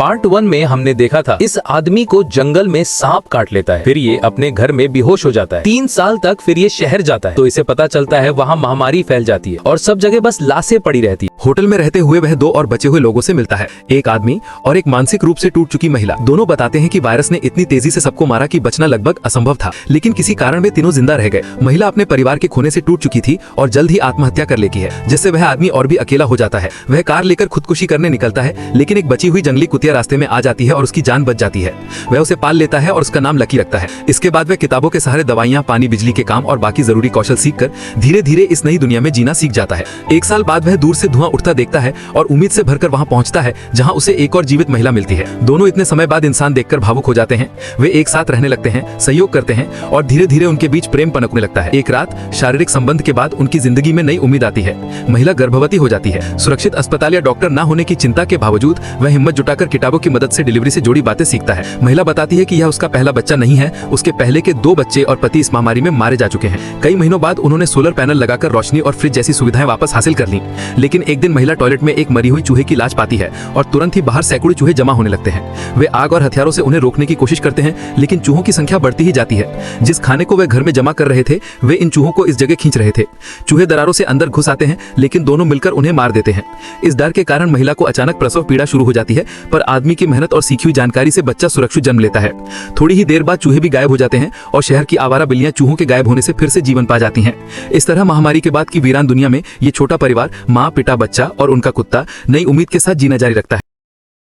Part 1 में हमने देखा था इस आदमी को जंगल में सांप काट लेता है, फिर ये अपने घर में बेहोश हो जाता है। 3 साल तक फिर ये शहर जाता है तो इसे पता चलता है वहाँ महामारी फैल जाती है और सब जगह बस लाशें पड़ी रहती है। होटल में रहते हुए वह 2 और बचे हुए लोगों से मिलता है, एक आदमी और एक मानसिक रूप से टूट चुकी महिला। दोनों बताते हैं कि वायरस ने इतनी तेजी से सबको मारा कि बचना लगभग असंभव था, लेकिन किसी कारण वे तीनों जिंदा रह गए। महिला अपने परिवार के खोने से टूट चुकी थी और जल्द ही आत्महत्या कर लेती है, जिससे वह आदमी और भी अकेला हो जाता है। वह कार लेकर खुदकुशी करने निकलता है, लेकिन एक बची हुई जंगली कुतिया रास्ते में आ जाती है और उसकी जान बच जाती है। वह उसे पाल लेता है और उसका नाम लकी रखता है। इसके बाद वह किताबों के सहारे दवाइयां, पानी, बिजली के काम और बाकी जरूरी कौशल सीखकर धीरे धीरे इस नई दुनिया में जीना सीख जाता है। 1 साल बाद वह दूर से धुआं उठता देखता है और उम्मीद से भरकर वहां पहुंचता है, जहां उसे एक और जीवित महिला मिलती है। दोनों इतने समय बाद इंसान देखकर भावुक हो जाते हैं। वे एक साथ रहने लगते हैं, सहयोग करते हैं और धीरे धीरे उनके बीच प्रेम पनपने लगता है। एक रात शारीरिक संबंध के बाद उनकी जिंदगी में नई उम्मीद आती है। महिला गर्भवती हो जाती है। सुरक्षित अस्पताल या डॉक्टर न होने की चिंता के बावजूद वह हिम्मत जुटाकर किताबों की मदद से डिलीवरी से जुड़ी बातें सीखता है। महिला बताती है कि यह उसका पहला बच्चा नहीं है, उसके पहले के 2 बच्चे और पति इस महामारी में मारे जा चुके हैं। कई महीनों बाद उन्होंने सोलर पैनल लगाकर रोशनी और फ्रिज जैसी सुविधाएं वापस हासिल कर ली, लेकिन एक दिन महिला टॉयलेट में एक मरी हुई चूहे की लाश पाती है और तुरंत ही बाहर सैकड़ों चूहे जमा होने लगते हैं। वे आग और हथियारों से उन्हें रोकने की कोशिश करते हैं, लेकिन चूहों की संख्या बढ़ती ही जाती है। जिस खाने को वे घर में जमा कर रहे थे, वे इन चूहों को इस जगह खींच रहे थे। चूहे दरारों से अंदर घुस आते हैं, लेकिन दोनों मिलकर उन्हें मार देते हैं। इस डर के कारण महिला को अचानक प्रसव पीड़ा शुरू हो जाती है, पर आदमी की मेहनत और सीखी हुई जानकारी से बच्चा सुरक्षित जन्म लेता है। थोड़ी ही देर बाद चूहे भी गायब हो जाते हैं और शहर की आवारा बिल्लियां चूहों के गायब होने से फिर से जीवन पा जाती हैं। इस तरह महामारी के बाद की वीरान दुनिया में ये छोटा परिवार, माँ, पिता, बच्चा और उनका कुत्ता नई उम्मीद के साथ जीना जारी रखता है।